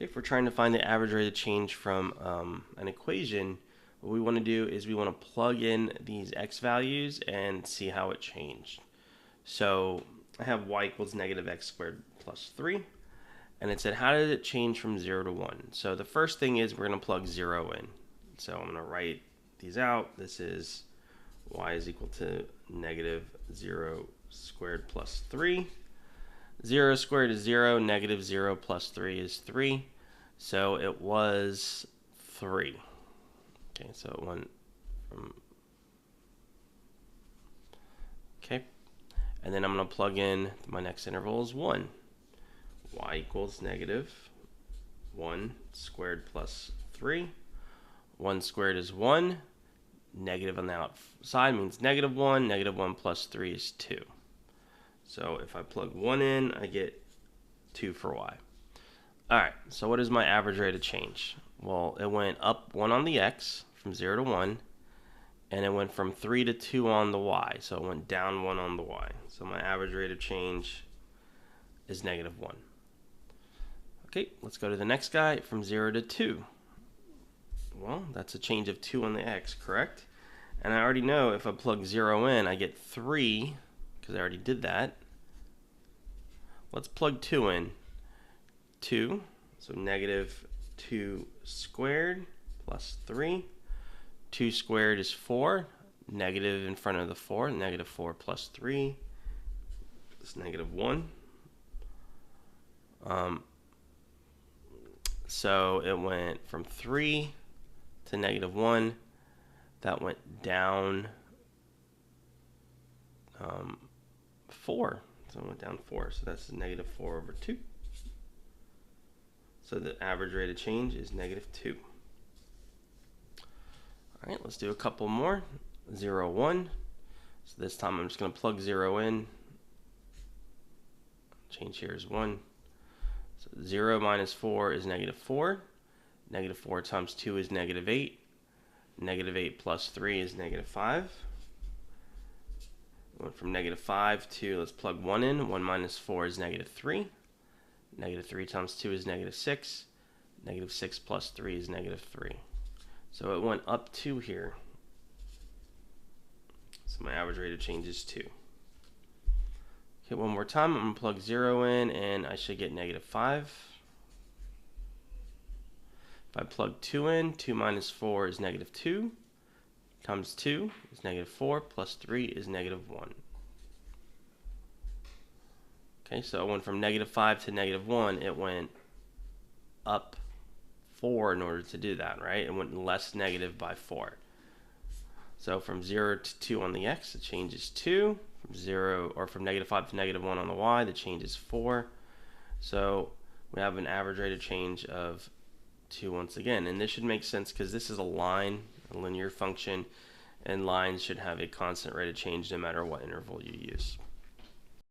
If we're trying to find the average rate of change from an equation, what we want to do is we want to plug in these x values and see how it changed. So I have y equals negative x squared plus 3. And it said, how did it change from 0 to 1? So the first thing is we're going to plug 0 in. So I'm going to write these out. This is y is equal to negative 0 squared plus 3. 0 squared is 0. Negative 0 plus 3 is 3. So it was 3. Okay, so it went from... Okay. And then I'm going to plug in my next interval is 1. Y equals negative 1 squared plus 3. 1 squared is 1. Negative on the outside means negative 1. Negative 1 plus 3 is 2. So if I plug 1 in, I get 2 for y. Alright, so what is my average rate of change? Well, it went up 1 on the x from 0 to 1. And it went from 3 to 2 on the y. So it went down 1 on the y. So my average rate of change is negative 1. Okay, let's go to the next guy from 0 to 2. Well, that's a change of 2 on the x, correct? And I already know if I plug 0 in, I get 3, because I already did that. Let's plug 2 in. 2, so negative 2 squared plus 3. 2 squared is 4. Negative in front of the 4. Negative 4 plus 3 is negative 1. So it went from 3 to negative 1. That went down 4. So it went down 4. So that's negative 4 over 2. So the average rate of change is negative 2. All right, let's do a couple more. 0, 1. So this time I'm just going to plug 0 in. Change here is 1. So 0 minus 4 is negative 4. Negative 4 times 2 is negative 8. Negative 8 plus 3 is negative 5. We went from negative 5 to, let's plug 1 in. 1 minus 4 is negative 3. Negative 3 times 2 is negative 6. Negative 6 plus 3 is negative 3. So it went up 2 here. So my average rate of change is 2. Okay, one more time. I'm going to plug 0 in, and I should get negative 5. If I plug 2 in, 2 minus 4 is negative 2. Times 2 is negative 4, plus 3 is negative 1. Okay, so it went from negative 5 to negative 1. It went up 4 in order to do that, right? It went less negative by 4. So from 0 to 2 on the x, the change is 2. From 0, or from negative 5 to negative 1 on the y, the change is 4. So we have an average rate of change of 2 once again. And this should make sense because this is a line, a linear function, and lines should have a constant rate of change no matter what interval you use.